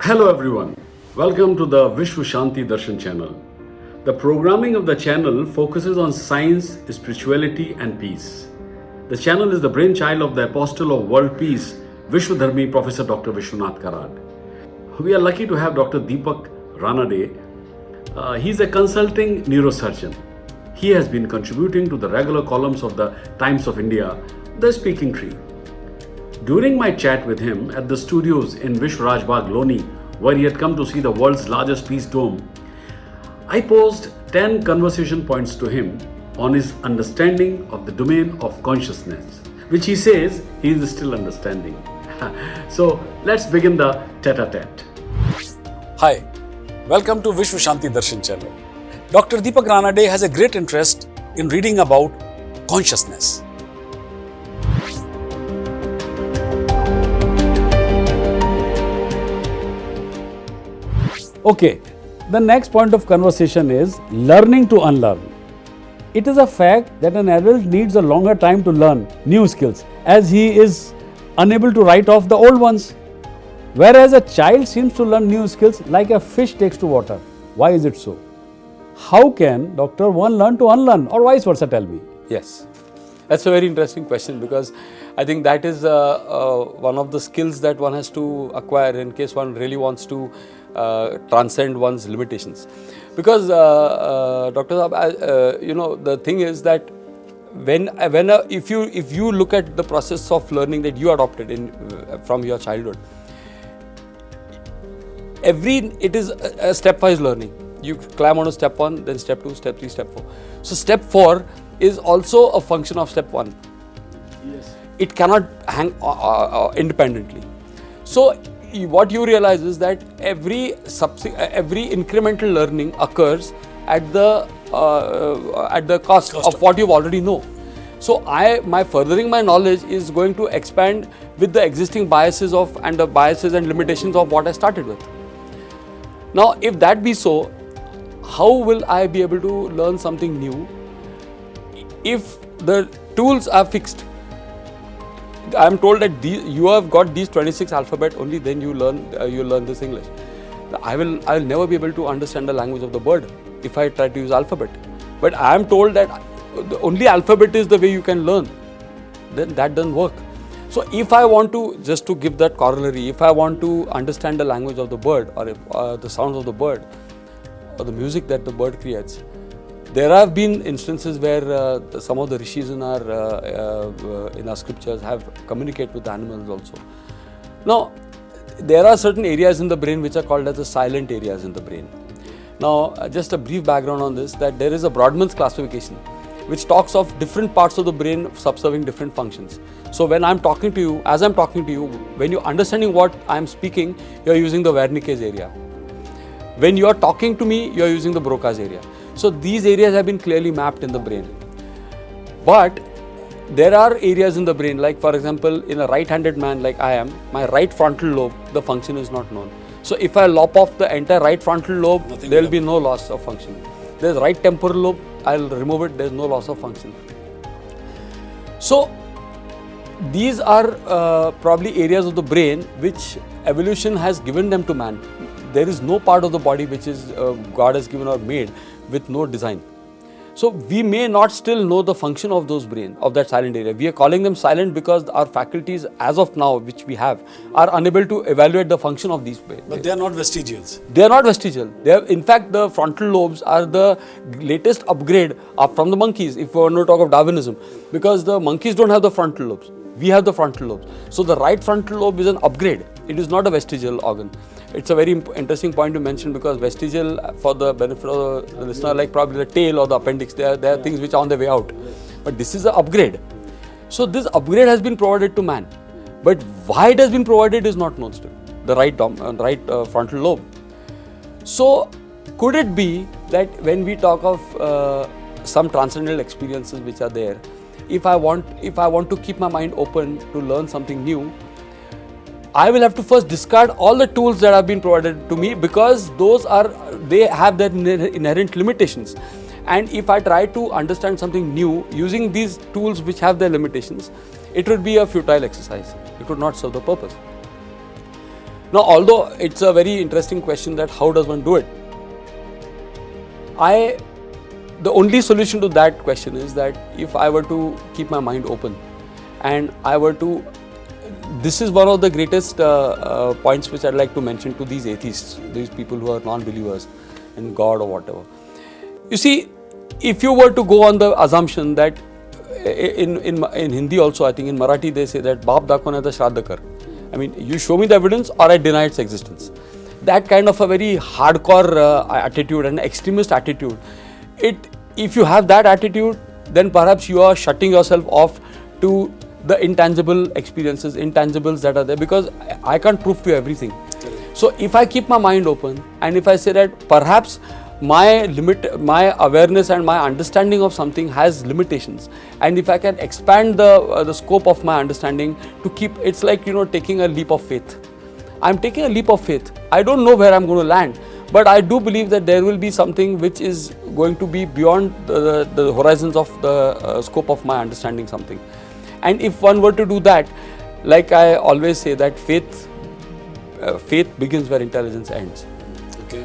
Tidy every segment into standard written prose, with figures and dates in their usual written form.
Hello everyone, welcome to the Vishwashanti Darshan channel. The programming of the channel focuses on science, spirituality and peace. The channel is the brainchild of the Apostle of World Peace, Vishwadharmi Professor Dr Vishwanath Karad. We are lucky to have Dr Deepak Ranade. He is a consulting neurosurgeon. He has been contributing to the regular columns of the Times of India, The Speaking Tree. During my chat with him at the studios in VISHWARAJ BAUGH Loni, where he had come to see the world's largest peace dome, I posed 10 conversation points to him on his understanding of the domain of consciousness, which he says he is still understanding. So let's begin the tete-a-tete. Hi, welcome to Vishwashanti Darshan channel. Dr Deepak Ranade has a great interest in reading about consciousness. Okay, the next point of conversation is learning to unlearn. It is a fact that an adult needs a longer time to learn new skills as he is unable to write off the old ones. Whereas a child seems to learn new skills like a fish takes to water. Why is it so? How can Dr. One learn to unlearn or vice versa, tell me? Yes, that's a very interesting question because I think that is one of the skills that one has to acquire in case one really wants to transcend one's limitations. Because Dr. Saab, the thing is that if you look at the process of learning that you adopted from your childhood, it is a stepwise learning. You climb on to step 1, then step 2, step 3, step 4. So step 4 is also a function of step 1. Yes. It cannot hang independently. So what you realize is that every incremental learning occurs at the cost of what you already know. So my furthering my knowledge is going to expand with the existing biases and limitations of what I started with. Now, if that be so, how will I be able to learn something new if the tools are fixed? I am told that you have got these 26 alphabet, only then you learn this English. I will never be able to understand the language of the bird if I try to use alphabet. But I am told that the only alphabet is the way you can learn. Then that doesn't work. So if I want to, just to give that corollary, if I want to understand the language of the bird or the sounds of the bird or the music that the bird creates, there have been instances where some of the rishis in our scriptures have communicated with animals also. Now, there are certain areas in the brain which are called as the silent areas in the brain. Now, just a brief background on this, that there is a Brodmann's classification which talks of different parts of the brain subserving different functions. So when I'm talking to you, as I'm talking to you, when you're understanding what I'm speaking, you're using the Wernicke's area. When you're talking to me, you're using the Broca's area. So these areas have been clearly mapped in the brain. But there are areas in the brain, like for example, in a right-handed man like I am, my right frontal lobe, the function is not known. So if I lop off the entire right frontal lobe, there will be no loss of function. There's right temporal lobe, I'll remove it, there's no loss of function. So these are probably areas of the brain which evolution has given them to man. There is no part of the body which is God has given or made with no design. So we may not still know the function of those brain, of that silent area. We are calling them silent because our faculties as of now, which we have, are unable to evaluate the function of these brain. But they are not vestigials. They are not vestigial. In fact, the frontal lobes are the latest upgrade from the monkeys, if we want to talk of Darwinism, because the monkeys don't have the frontal lobes. We have the frontal lobes. So the right frontal lobe is an upgrade. It is not a vestigial organ. It's a very interesting point to mention because vestigial, for the benefit of the listener, like probably the tail or the appendix, there are things which are on their way out. But this is an upgrade. So this upgrade has been provided to man. But why it has been provided is not known still. The right frontal lobe. So could it be that when we talk of some transcendental experiences which are there, if I want to keep my mind open to learn something new, I will have to first discard all the tools that have been provided to me because they have their inherent limitations. And if I try to understand something new using these tools which have their limitations, it would be a futile exercise. It would not serve the purpose. Now, although it's a very interesting question that how does one do it? The only solution to that question is that if I were to keep my mind open and I were to, this is one of the greatest points which I'd like to mention to these atheists, these people who are non-believers in God or whatever. You see, if you were to go on the assumption that in Hindi also, I think in Marathi they say that Baap dakho nahi to shraddha kar. I mean, you show me the evidence or I deny its existence. That kind of a very hardcore attitude and extremist attitude, if you have that attitude, then perhaps you are shutting yourself off to the intangible experiences, intangibles that are there, because I can't prove to you everything. So if I keep my mind open and if I say that perhaps my awareness and my understanding of something has limitations, and if I can expand the scope of my understanding to keep, it's like, taking a leap of faith. I'm taking a leap of faith. I don't know where I'm going to land, but I do believe that there will be something which is going to be beyond the horizons of the scope of my understanding something. And if one were to do that, like I always say that faith begins where intelligence ends. Okay.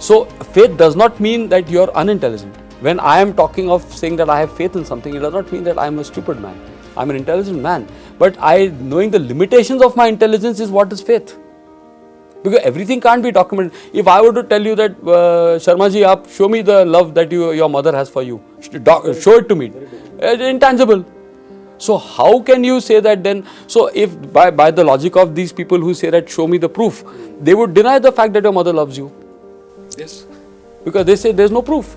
So faith does not mean that you are unintelligent. When I am talking of saying that I have faith in something, it does not mean that I am a stupid man. I am an intelligent man. But knowing the limitations of my intelligence is what is faith. Because everything can't be documented. If I were to tell you that, Sharma ji, show me the love that your mother has for you, show it to me. It's intangible. So how can you say that then? So if by the logic of these people who say that show me the proof, they would deny the fact that your mother loves you. Yes. Because they say there's no proof.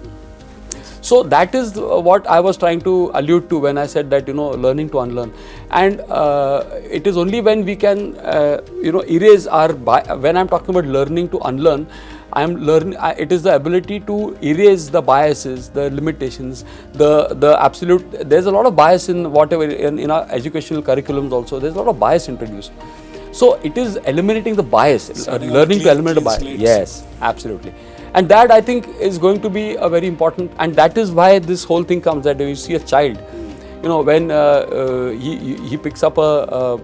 So that is what I was trying to allude to when I said that, learning to unlearn. And it is only when we can, erase our, when I'm talking about learning to unlearn, it is the ability to erase the biases, the limitations, the absolute, there's a lot of bias in whatever, in our educational curriculums also, there's a lot of bias introduced. So it is eliminating the bias, learning to eliminate the bias. Yes, absolutely. And that I think is going to be a very important, and that is why this whole thing comes, that when you see a child, when he picks up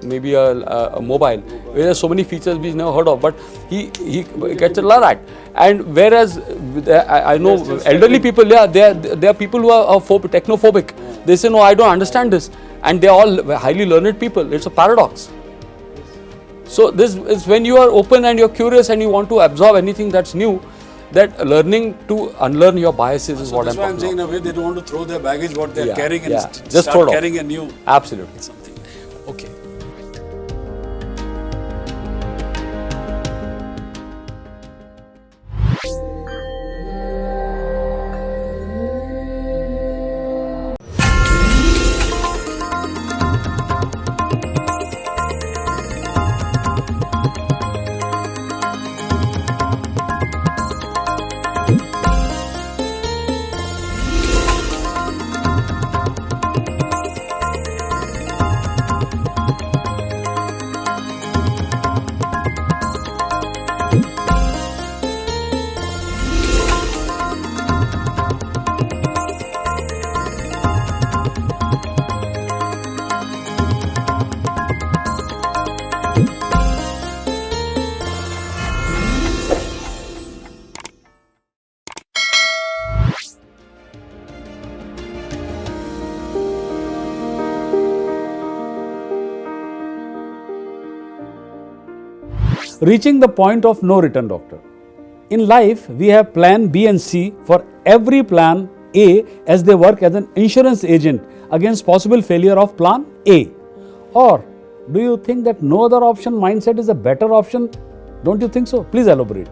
maybe a mobile, where there's so many features we've never heard of, but he gets a lot at. And whereas I know elderly people, there are people who are technophobic. They say, no, I don't understand this. And they're all highly learned people. It's a paradox. So this is when you are open and you're curious and you want to absorb anything that's new, that learning to unlearn your biases is what I'm talking about. That's why I'm saying in a way they don't want to throw their baggage, what they're carrying, and just start carrying a new. Absolutely. Something. Okay. Reaching the point of no return, doctor. In life, we have plan B and C for every plan A, as they work as an insurance agent against possible failure of plan A. Or do you think that no other option mindset is a better option? Don't you think so? Please elaborate.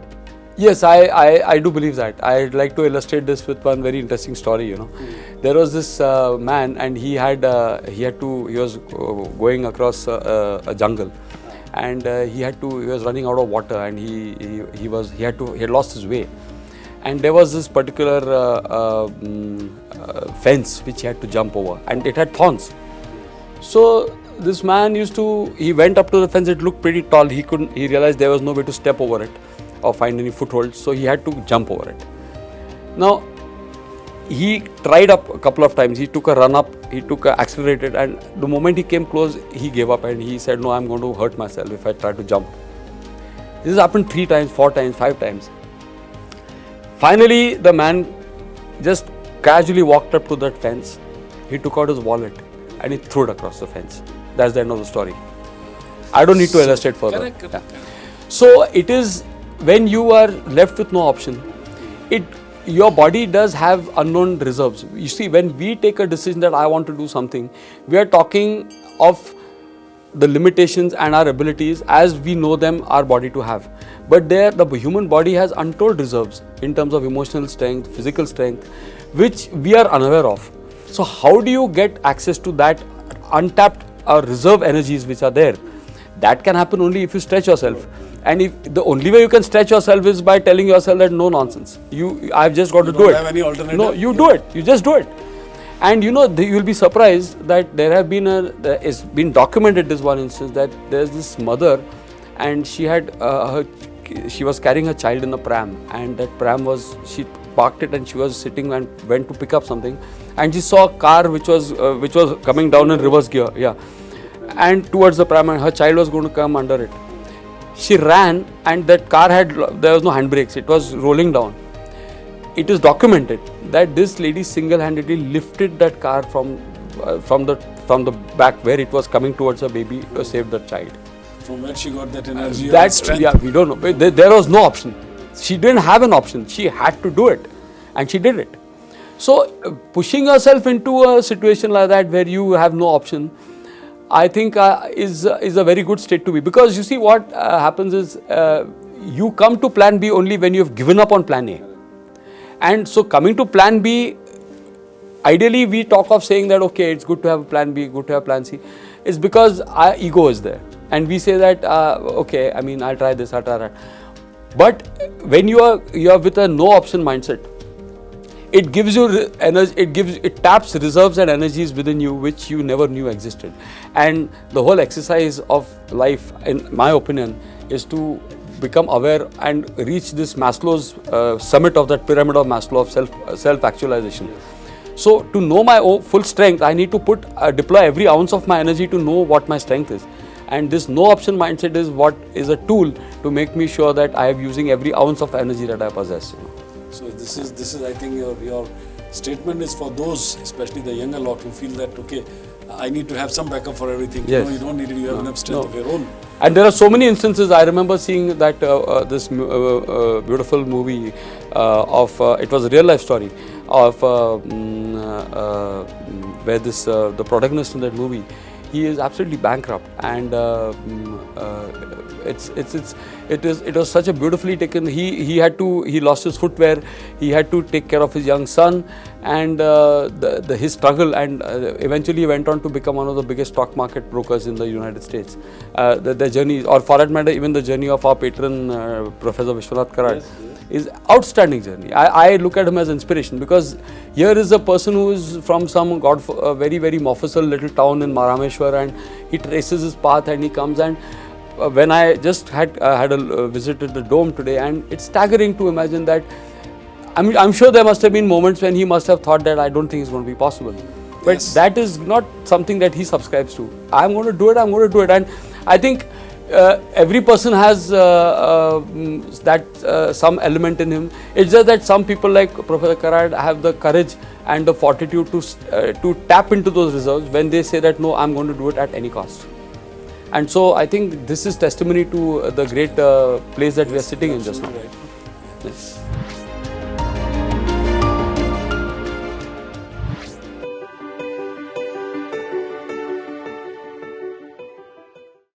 Yes, I do believe that. I'd like to illustrate this with one very interesting story. There was this man, and he was going across a jungle, and he was running out of water, and he had lost his way, and there was this particular fence which he had to jump over, and it had thorns. So this man he went up to the fence. It looked pretty tall. He realized there was no way to step over it or find any foothold, so he had to jump over it. Now he tried up a couple of times. He took a run up, accelerated, and the moment he came close, he gave up and he said, no, I'm going to hurt myself if I try to jump. This has happened 3 times, 4 times, 5 times. Finally, the man just casually walked up to that fence. He took out his wallet and he threw it across the fence. That's the end of the story. I don't need to illustrate further. Correct. So it is when you are left with no option, your body does have unknown reserves. You see, when we take a decision that I want to do something, we are talking of the limitations and our abilities as we know them, our body to have. But there, the human body has untold reserves in terms of emotional strength, physical strength, which we are unaware of. So how do you get access to that untapped reserve energies which are there? That can happen only if you stretch yourself. And if the only way you can stretch yourself is by telling yourself that no nonsense. I've just got to do it. You don't have any alternative? No, you do it. You just do it. And you know, you'll be surprised that it's been documented this one instance that there's this mother and she had she was carrying her child in a pram, and that pram she parked it and she was sitting and went to pick up something, and she saw a car which was coming down in reverse gear, and towards the pram, and her child was going to come under it. She ran, and that car there was no handbrakes, it was rolling down. It is documented that this lady single-handedly lifted that car from the back where it was coming towards her baby to save the child. From where she got that energy or That's strength? Yeah, we don't know. There was no option. She didn't have an option. She had to do it, and she did it. So pushing yourself into a situation like that where you have no option, I think is a very good state to be, because you see what happens is you come to plan B only when you have given up on plan A. And so coming to plan B, ideally we talk of saying that okay, it's good to have plan B, good to have plan C. It's because our ego is there, and we say that okay, I mean, I'll try this, I'll try that. But when you are with a no option mindset, it gives you energy. It taps reserves and energies within you which you never knew existed. And the whole exercise of life, in my opinion, is to become aware and reach this Maslow's summit of that pyramid of Maslow of self-actualization. So to know my full strength, I need to deploy every ounce of my energy to know what my strength is. And this no option mindset is a tool to make me sure that I am using every ounce of energy that I possess. So this is I think your statement is for those, especially the younger lot, who feel that okay, I need to have some backup for everything. Yes. You don't need it. You have enough strength of your own. And there are so many instances. I remember seeing that this beautiful movie it was a real life story of where the protagonist in that movie, he is absolutely bankrupt, and it was such a beautifully taken. He lost his footwear. He had to take care of his young son, and his struggle, and eventually went on to become one of the biggest stock market brokers in the United States. The journey, or for that matter, even the journey of our patron Professor Vishwanath Karad, is outstanding journey. I look at him as inspiration, because here is a person who is from some very very Mofussil little town in Marameshwar, and he traces his path and he comes. And when I just had a visit at the dome today, and it's staggering to imagine that. I'm sure there must have been moments when he must have thought that I don't think it's going to be possible. But Yes. that is not something that he subscribes to. I'm going to do it. And I think every person has some element in him. It's just that some people like Professor Karad have the courage and the fortitude to tap into those reserves when they say that no, I'm going to do it at any cost. And so I think this is testimony to the great place that we are sitting in just now. Right. Yes.